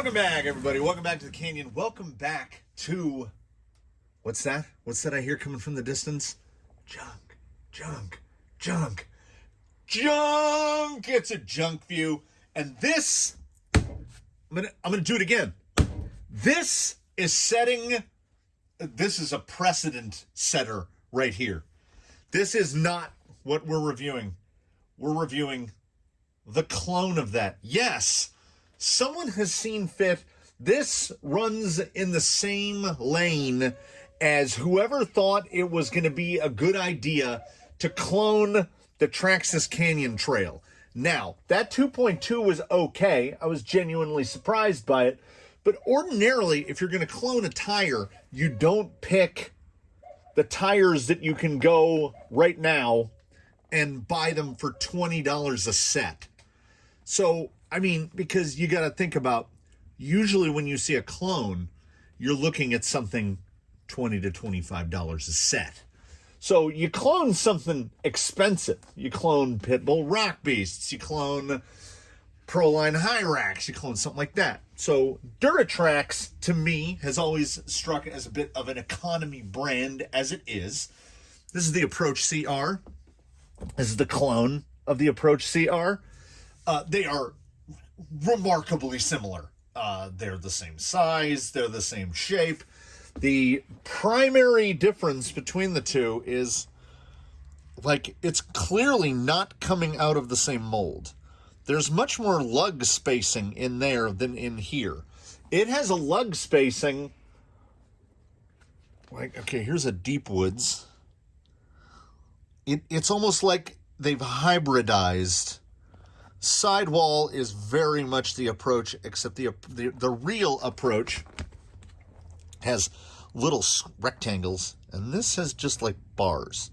Welcome back, everybody. Welcome back to the canyon. Welcome back to... What's that? What's that I hear coming from the distance? Junk, junk, junk, junk. It's a Junkview. And this... I'm gonna do it again. This is setting... This is a precedent setter right here. This is not what we're reviewing. We're reviewing the clone of that. Yes, someone has seen fit. This runs in the same lane as whoever thought it was going to be a good idea to clone the Traxxas Canyon Trail. Now, that 2.2 was okay. I was genuinely surprised by it. But ordinarily, if you're going to clone a tire, you don't pick the tires that you can go right now and buy them for $20 a set. So, I mean, because you got to think about, usually when you see a clone, you're looking at something $20 to $25 a set. So you clone something expensive. You clone Pitbull Rock Beasts. You clone Proline Hyrax. You clone something like that. So Duratrax, to me, has always struck as a bit of an economy brand as it is. This is the Approach CR. This is the clone of the Approach CR. They are remarkably similar. They're the same size. They're the same shape. The primary difference between the two is, like, it's clearly not coming out of the same mold. There's much more lug spacing in there than in here. It has a lug spacing, like, okay, here's a deep woods. It's almost like they've hybridized. Sidewall is very much the Approach, except the real Approach has little rectangles, and this has just like bars.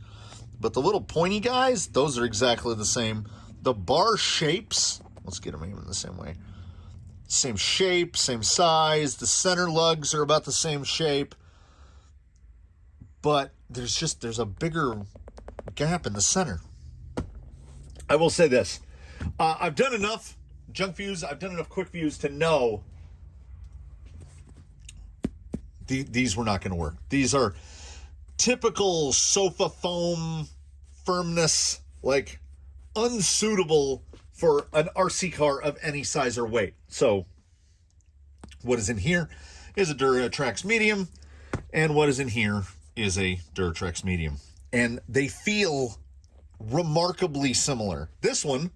But the little pointy guys, those are exactly the same. The bar shapes, let's get them even the same way. Same shape, same size. The center lugs are about the same shape. But there's a bigger gap in the center. I will say this. I've done enough Junkviews, I've done enough quick views to know these were not going to work. These are typical sofa foam firmness, like unsuitable for an RC car of any size or weight. So what is in here is a Duratrax medium, and what is in here is a Duratrax medium. And they feel remarkably similar. This one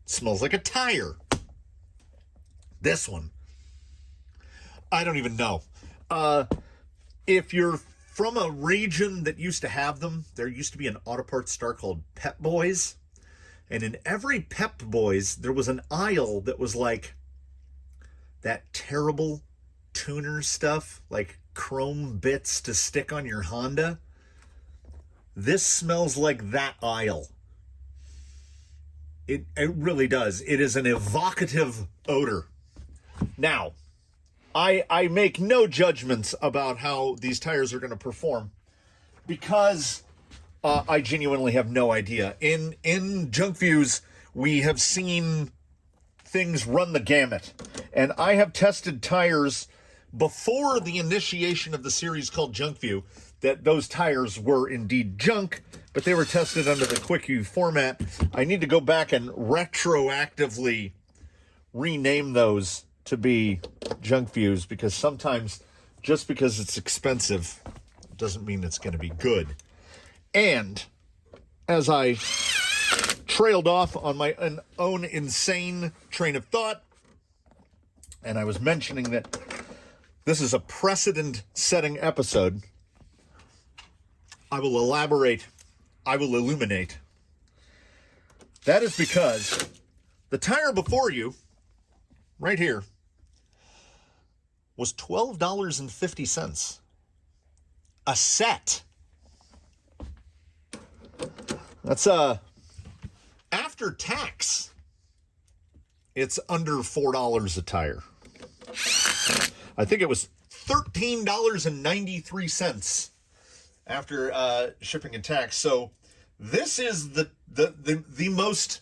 smells like a tire. This one, I don't even know. If you're from a region that used to have them, there used to be an auto parts store called Pep Boys. And in every Pep Boys, there was an aisle that was like that terrible tuner stuff, like chrome bits to stick on your Honda. This smells like that aisle. It really does. It is an evocative odor. Now, I make no judgments about how these tires are going to perform because I genuinely have no idea. In Junkviews, we have seen things run the gamut. And I have tested tires before the initiation of the series called Junkview, that those tires were indeed junk, but they were tested under the quick view format. I need to go back and retroactively rename those to be Junkviews, because sometimes just because it's expensive doesn't mean it's going to be good. And as I trailed off on my own insane train of thought, and I was mentioning that this is a precedent-setting episode, I will elaborate, I will illuminate. That is because the tire before you, right here, was $12.50 a set. That's after tax, it's under $4 a tire. I think it was $13.93 after shipping and tax. So this is the most,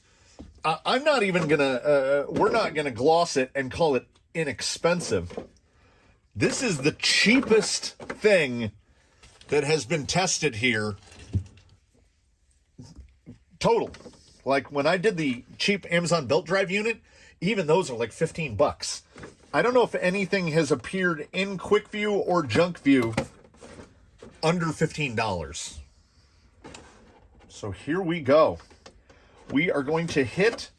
I'm not even gonna, we're not gonna gloss it and call it inexpensive. This is the cheapest thing that has been tested here. Total. Like when I did the cheap Amazon belt drive unit, even those are like 15 bucks. I don't know if anything has appeared in Quickview or Junkview under $15. So here we go. We are going to hit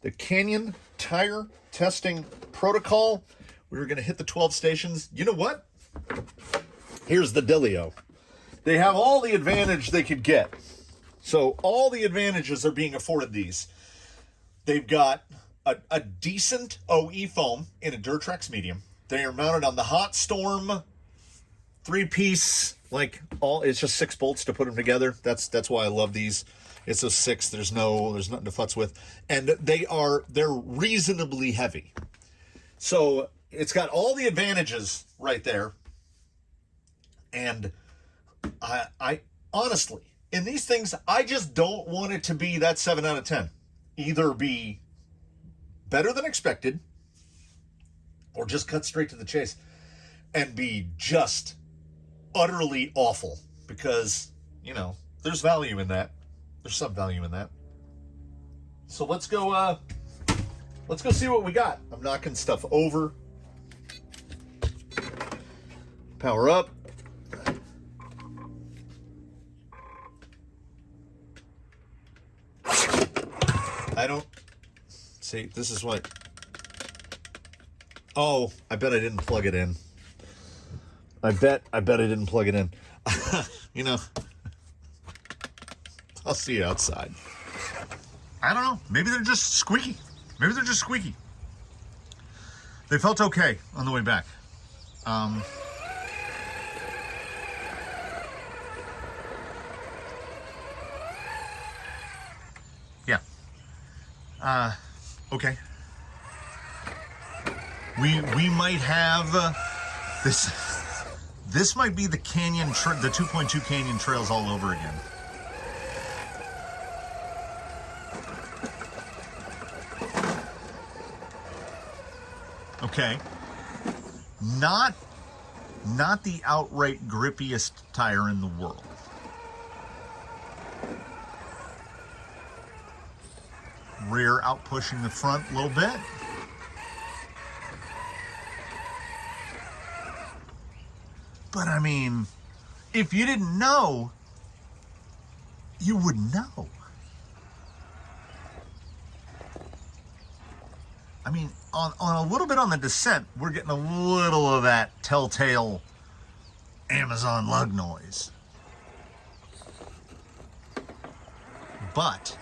the Canyon tire testing protocol. We were going to hit the 12 stations. You know what? Here's the dealio. They have all the advantage they could get. So all the advantages are being afforded these. They've got a decent OE foam in a Duratrax medium. They are mounted on the Hot Storm 3-piece, like it's just 6 bolts to put them together. That's why I love these. It's a 6. There's nothing to futz with. And they're reasonably heavy. So it's got all the advantages right there. And I honestly, in these things, I just don't want it to be that 7 out of 10. Either be better than expected or just cut straight to the chase and be just utterly awful, because, you know, there's value in that. There's some value in that. So let's go see what we got. I'm knocking stuff over. Power up. I don't see. This is what. Oh, I bet I didn't plug it in. I bet I didn't plug it in. You know, I'll see you outside. I don't know. Maybe they're just squeaky. They felt okay on the way back. Yeah. Okay. We might have this. This might be the canyon, the 2.2 canyon trails all over again. Okay. Not the outright grippiest tire in the world. Rear out pushing the front a little bit. But I mean, if you didn't know, you would know. I mean, on a little bit on the descent, we're getting a little of that telltale Amazon lug noise. But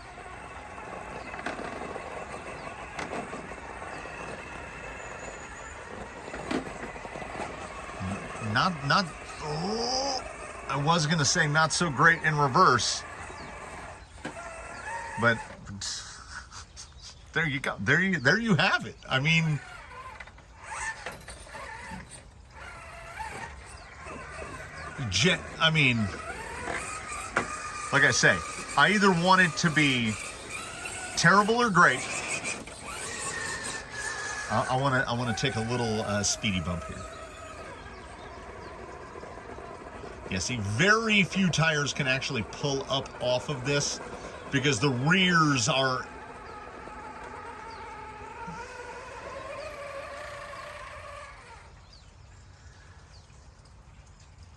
not oh, I was gonna say not so great in reverse, but there you go. There you have it. I mean, like I say, I either want it to be terrible or great. I want to take a little speedy bump here. Yeah, see, very few tires can actually pull up off of this because the rears are.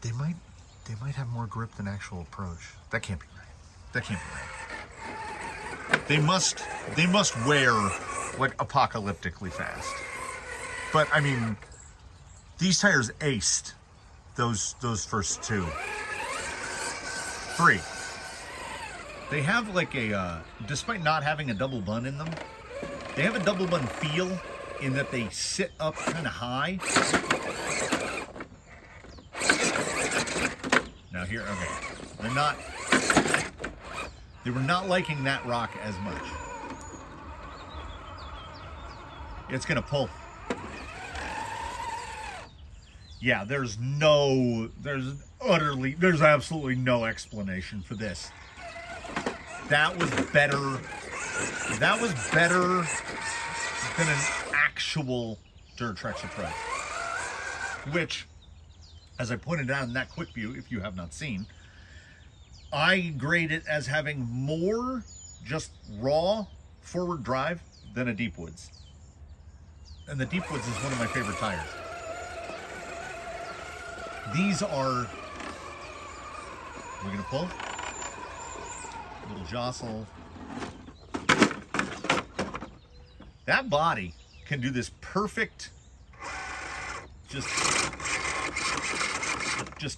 They might have more grip than actual approach. That can't be right. They must wear like apocalyptically fast. But I mean, these tires aced those first 2. 3. They have like a despite not having a double bun in them, they have a double bun feel in that they sit up kind of high. Now here, okay, they were not liking that rock as much. It's gonna pull. Yeah, there's absolutely no explanation for this. That was better than an actual Duratrax Approach, which, as I pointed out in that quick view, if you have not seen, I grade it as having more just raw forward drive than a Deep Woods. And the Deep Woods is one of my favorite tires. These are, we're gonna pull, a little jostle. That body can do this perfect, just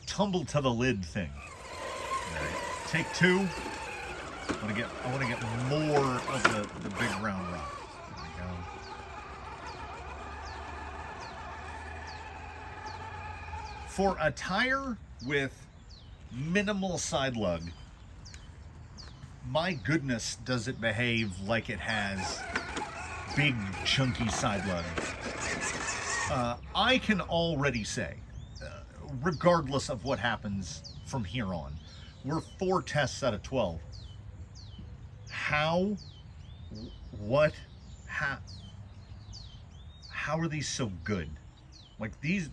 tumble to the lid thing. All right. Take two. I want to get more of the big round rock. There we go. For a tire with minimal side lug, my goodness, does it behave like it has big chunky side lug. I can already say, regardless of what happens from here on, we're 4 tests out of 12. How are these so good? Like these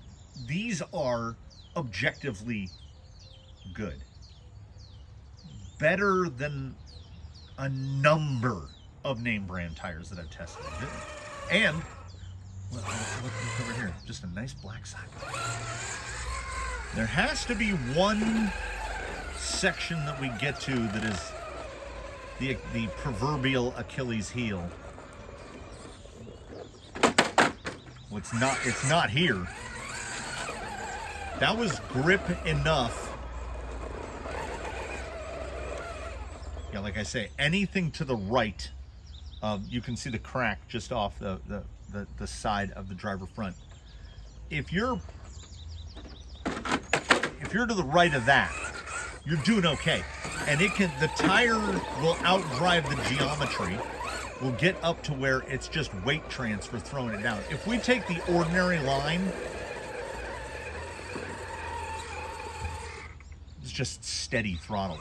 are objectively good. Better than a number of name brand tires that I've tested. And look over here, just a nice black side. There has to be one section that we get to that is the proverbial Achilles heel. Well, it's not here. That was grip enough. Yeah, like I say, anything to the right, you can see the crack just off the side of the driver front. If you're to the right of that, you're doing okay. And the tire will outdrive the geometry, will get up to where it's just weight transfer throwing it down. If we take the ordinary line, it's just steady throttle.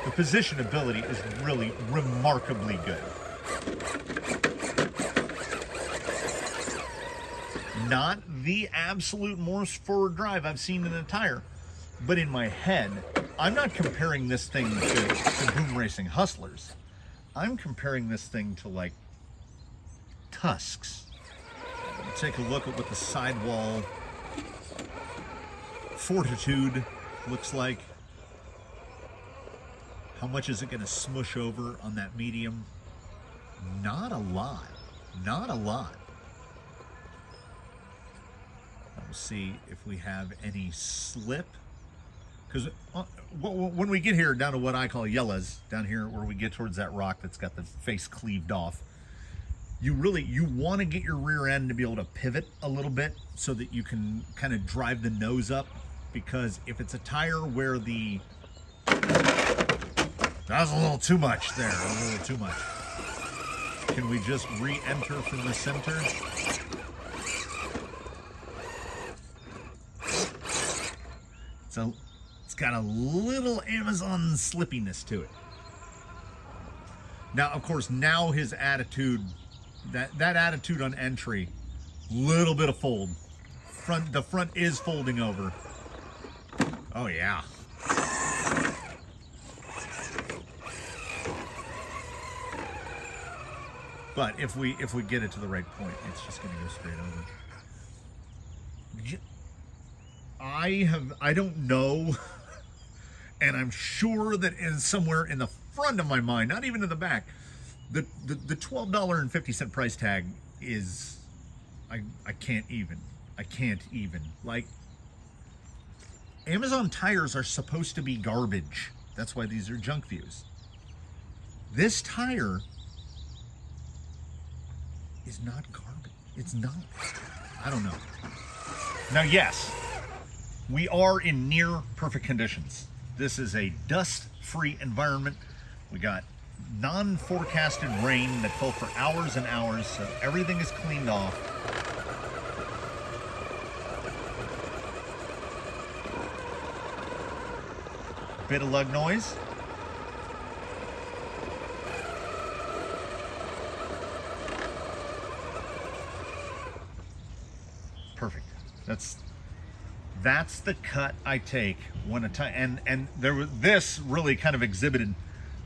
The positionability is really remarkably good. Not the absolute most forward drive I've seen in a tire, but in my head, I'm not comparing this thing to boom racing hustlers. I'm comparing this thing to like tusks. Take a look at what the Sidewall Fortitude looks like. How much is it going to smush over on that medium? Not a lot. Not a lot. We'll see if we have any slip. Because when we get here down to what I call yellows, down here where we get towards that rock that's got the face cleaved off, you want to get your rear end to be able to pivot a little bit so that you can kind of drive the nose up. Because if it's a tire where that was a little too much there, a little too much. Can we just re-enter from the center? So it's got a little Amazon slippiness to it. Now, of course, now his attitude, that attitude on entry, little bit of fold. The front is folding over. Oh yeah. But if we get it to the right point, it's just going to go straight over. I don't know, and I'm sure that somewhere in the front of my mind, not even in the back, the $12.50 price tag is, I can't even. Like, Amazon tires are supposed to be garbage. That's why these are Junkviews. This tire is not garbage. It's not. I don't know. Now, yes, we are in near perfect conditions. This is a dust-free environment. We got non-forecasted rain that fell for hours and hours, so everything is cleaned off. Bit of lug noise. perfect. That's the cut I take when a tire, and this really kind of exhibited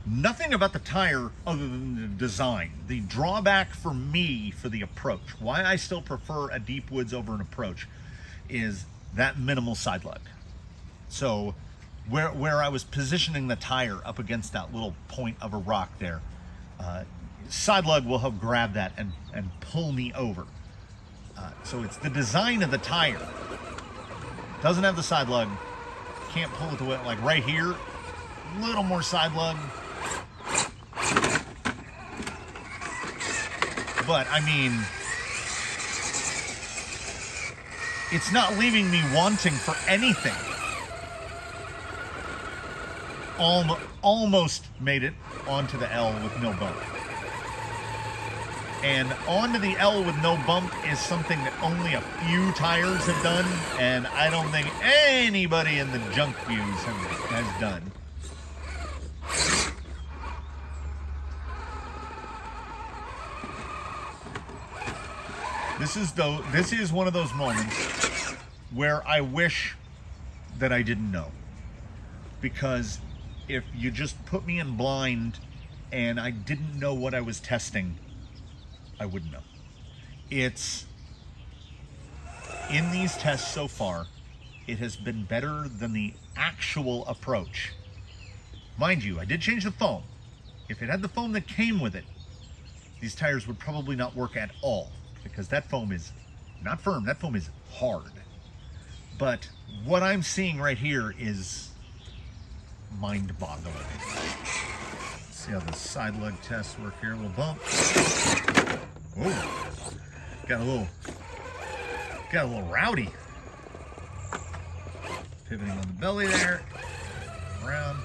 nothing about the tire other than the design. The drawback for me for the Approach, why I still prefer a Deep Woods over an Approach, is that minimal side lug. So where I was positioning the tire up against that little point of a rock there, side lug will help grab that and pull me over. So it's the design of the tire. Doesn't have the side lug, can't pull it the way, like right here, little more side lug. But I mean, it's not leaving me wanting for anything. Almost made it onto the L with no bump. And onto the L with no bump is something that only a few tires have done, and I don't think anybody in the Junkviews has done. This is one of those moments where I wish that I didn't know. Because if you just put me in blind and I didn't know what I was testing, I wouldn't know. It's, in these tests so far, it has been better than the actual Approach. Mind you, I did change the foam. If it had the foam that came with it, these tires would probably not work at all, because that foam is not firm, that foam is hard. But what I'm seeing right here is mind-boggling. Let's see how the side lug tests work here. A little bump. Whoa. Got a little rowdy. Pivoting on the belly there. Around.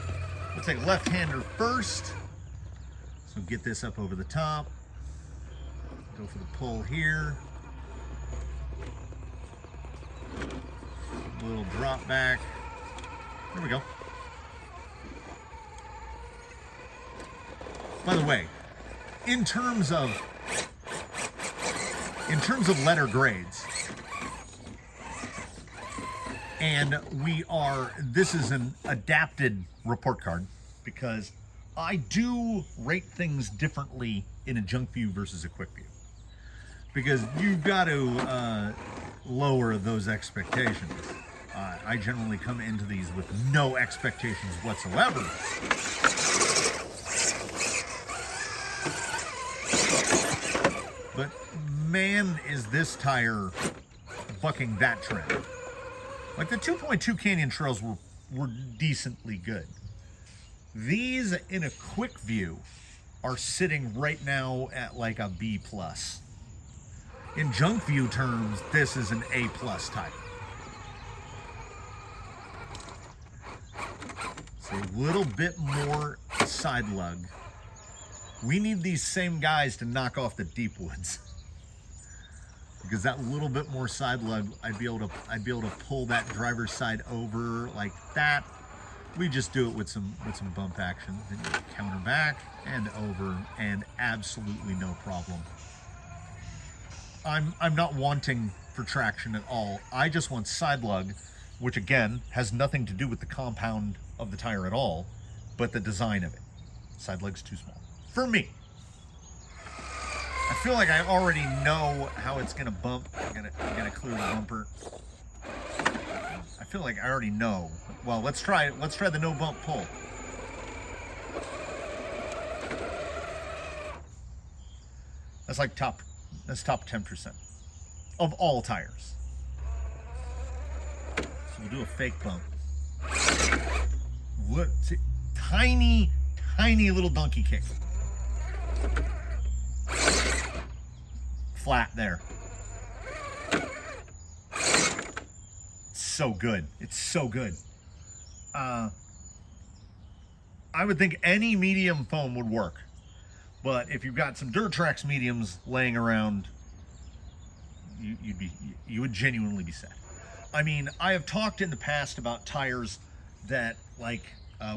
We'll take left-hander first. So get this up over the top. Go for the pull here. A little drop back. There we go. By the way, in terms of letter grades, and this is an adapted report card because I do rate things differently in a Junkview versus a Quick View. Because you've got to lower those expectations. I generally come into these with no expectations whatsoever. But man, is this tire bucking that trend. Like the 2.2 Canyon trails were decently good. These in a Quick View are sitting right now at like a B+. In Junkview terms, this is an A+ tire. So a little bit more side lug. We need these same guys to knock off the Deep Woods. Because that little bit more side lug, I'd be able to pull that driver's side over like that. We just do it with some bump action. Then you counter back and over, and absolutely no problem. I'm not wanting for traction at all. I just want side lug, which again has nothing to do with the compound of the tire at all, but the design of it. Side lug's too small for me. I feel like I already know how it's gonna bump. I'm gonna clear the bumper. I feel like I already know. Well, let's try the no bump pull. That's like top 10% of all tires. So we'll do a fake bump. Look, see, tiny little donkey kick. Flat there. So good. It's so good. I would think any medium foam would work, but if you've got some Duratrax mediums laying around, you would genuinely be set. I mean, I have talked in the past about tires that, like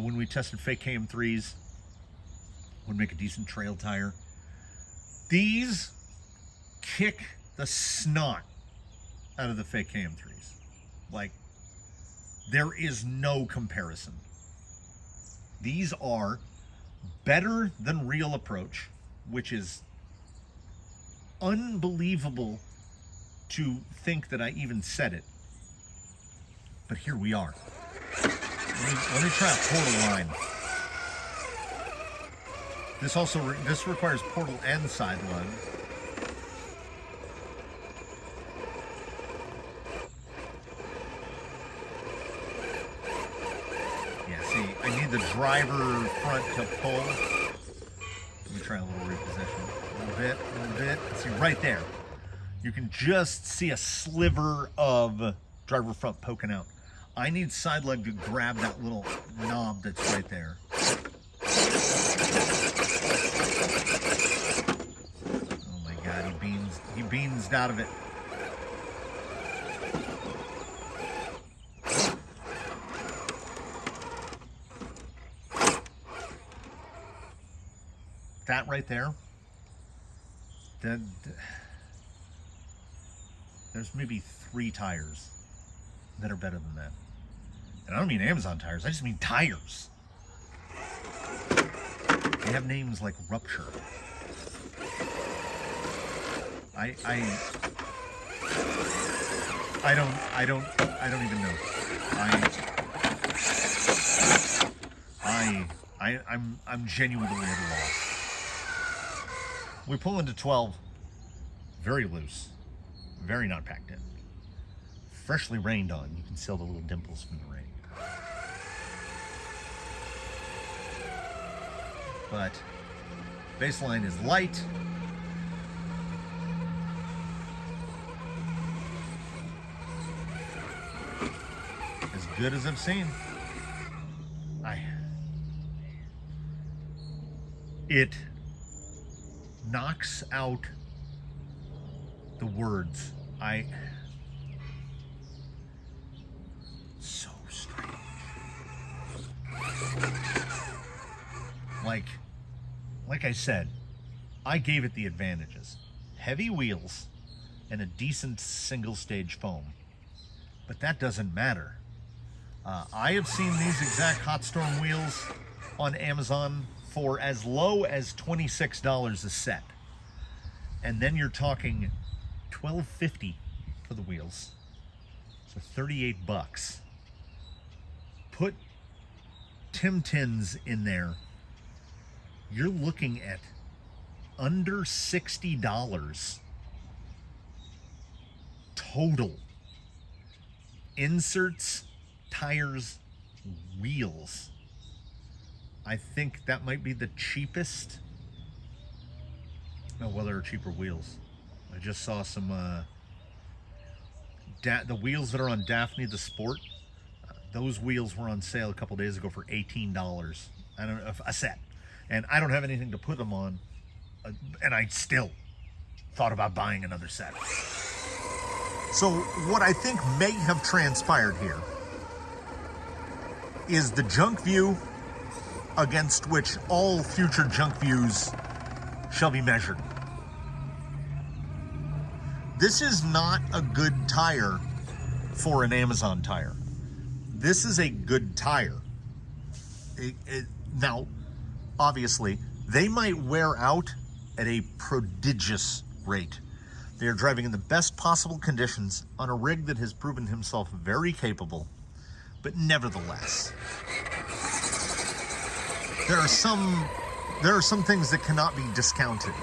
when we tested fake KM3s, would make a decent trail tire. These kick the snot out of the fake KM3s. Like, there is no comparison. These are better than real approach, which is unbelievable to think that I even said it. But here we are. Let me try a portal line. This requires portal and side lug. Yeah, see, I need the driver front to pull. Let me try a little reposition. A little bit. See, right there. You can just see a sliver of driver front poking out. I need side lug to grab that little knob that's right there. Oh my God, he beansed out of it. That right there, there's maybe 3 tires that are better than that. And I don't mean Amazon tires, I just mean tires. They have names like Rupture. I don't even know. I'm genuinely at a loss. We pull into 12, very loose, very not packed in. Freshly rained on, you can see all the little dimples from the rain. But baseline is light. As good as I've seen. It knocks out the words. So strange. Like I said, I gave it the advantages. Heavy wheels and a decent single stage foam. But that doesn't matter. I have seen these exact Hot Storm wheels on Amazon for as low as $26 a set. And then you're talking $12.50 for the wheels. So 38 bucks. Put Tim Tins in there. You're looking at under $60 total. Inserts, tires, wheels. I think that might be the cheapest. Oh, well, there are cheaper wheels. I just saw some, the wheels that are on Daphne the Sport, those wheels were on sale a couple days ago for $18. I don't know, a set. And I don't have anything to put them on, and I still thought about buying another set. So what I think may have transpired here is the Junkview against which all future Junkviews shall be measured. This is not a good tire for an Amazon tire. This is a good tire. Now, obviously, they might wear out at a prodigious rate. They are driving in the best possible conditions on a rig that has proven himself very capable, but nevertheless, there are some things that cannot be discounted.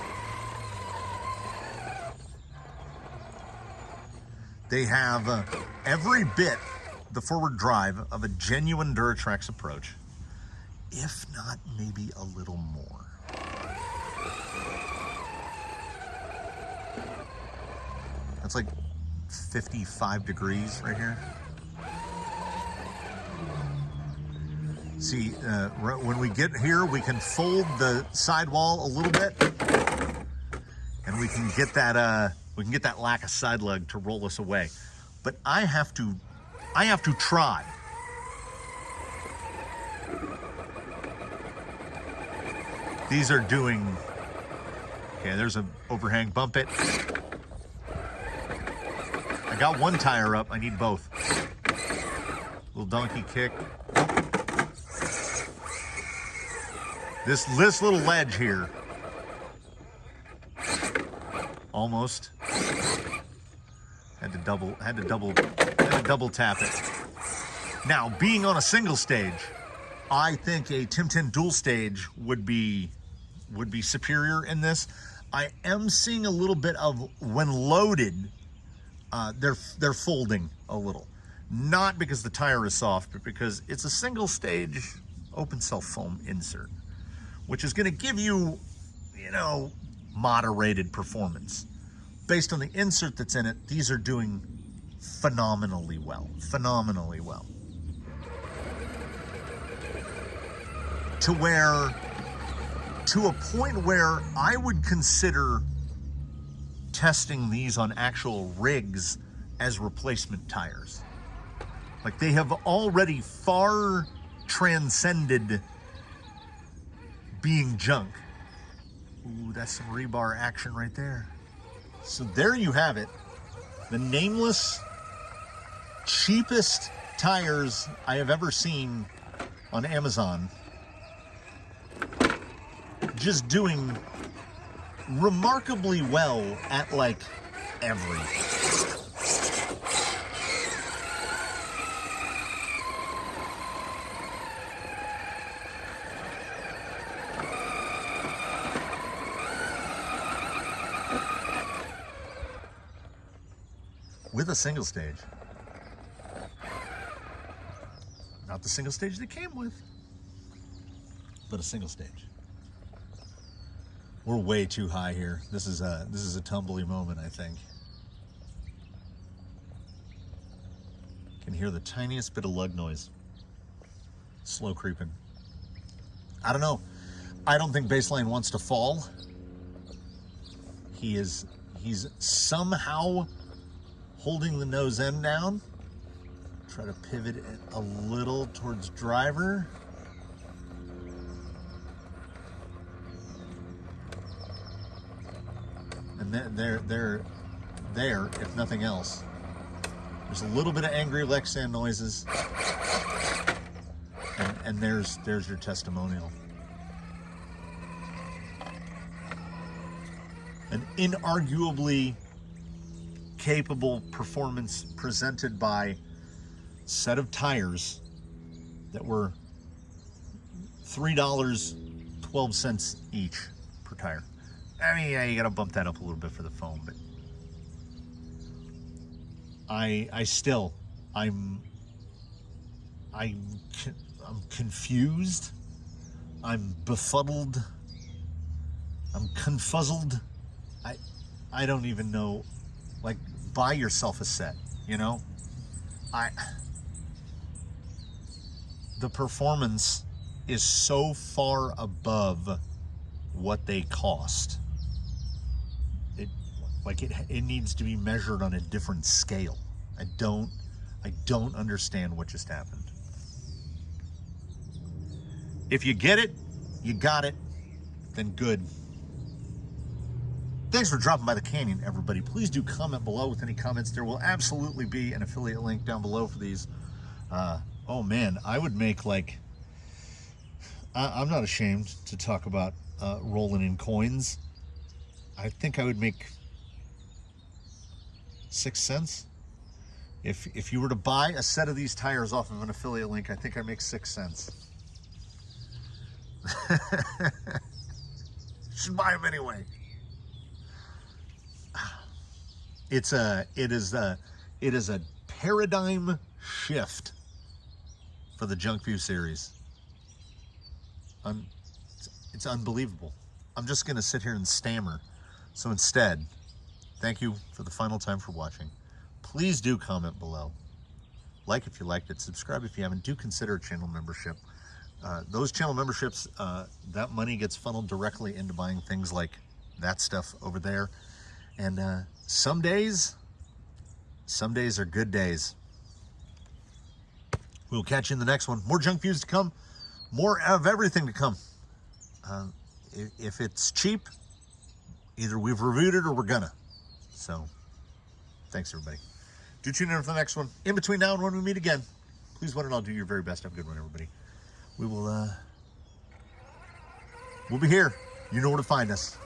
They have every bit the forward drive of a genuine Duratrax Approach, if not maybe a little more. That's like 55 degrees right here. See, when we get here, we can fold the sidewall a little bit, and we can get that lack of side lug to roll us away. But I have to try. These are doing. Okay, there's an overhang. Bump it. I I got one tire up, I need both. Little donkey kick. This little ledge here. Almost. Had to double tap it. Now, being on a single stage, I think a Tim 10 dual stage would be superior in this. I am seeing a little bit of, when loaded, they're folding a little. Not because the tire is soft, but because it's a single stage open cell foam insert, which is going to give you, you know, moderated performance. Based on the insert that's in it, these are doing phenomenally well. Phenomenally well. To a point where I would consider testing these on actual rigs as replacement tires. Like, they have already far transcended being junk. Ooh, that's some rebar action right there. So there you have it. The nameless, cheapest tires I have ever seen on Amazon. Just doing remarkably well at like every. With a single stage. Not the single stage they came with, but a single stage. We're way too high here. This is a tumbly moment, I think. Can hear the tiniest bit of lug noise. Slow creeping. I don't know. I don't think Baseline wants to fall. He's somehow holding the nose end down. Try to pivot it a little towards driver. And they're there, if nothing else. There's a little bit of angry Lexan noises. And there's your testimonial. An inarguably capable performance presented by a set of tires that were $3.12 each per tire. I mean, yeah, you gotta bump that up a little bit for the foam, but I'm confused, I'm befuddled, I'm confuzzled. I don't even know. Like, buy yourself a set, you know? The performance is so far above what they cost. It needs to be measured on a different scale. I don't understand what just happened. If you get it, you got it, then good. Thanks for dropping by the Canyon, everybody. Please do comment below with any comments. There will absolutely be an affiliate link down below for these. Oh man, I would make like, I'm not ashamed to talk about rolling in coins. I think I would make 6 cents. If you were to buy a set of these tires off of an affiliate link, I think I make 6 cents. Should buy them anyway. It is a paradigm shift for the Junkview series. It's unbelievable. I'm just gonna sit here and stammer. So instead, thank you for the final time for watching. Please do comment below. Like if you liked it, subscribe if you haven't. Do consider a channel membership. Those channel memberships, that money gets funneled directly into buying things like that stuff over there. And some days are good days. We'll catch you in the next one. More Junkviews to come. More of everything to come. If it's cheap, either we've reviewed it or we're gonna. So, thanks everybody. Do tune in for the next one. In between now and when we meet again, please one and all do your very best. Have a good one, everybody. We will, we'll be here. You know where to find us.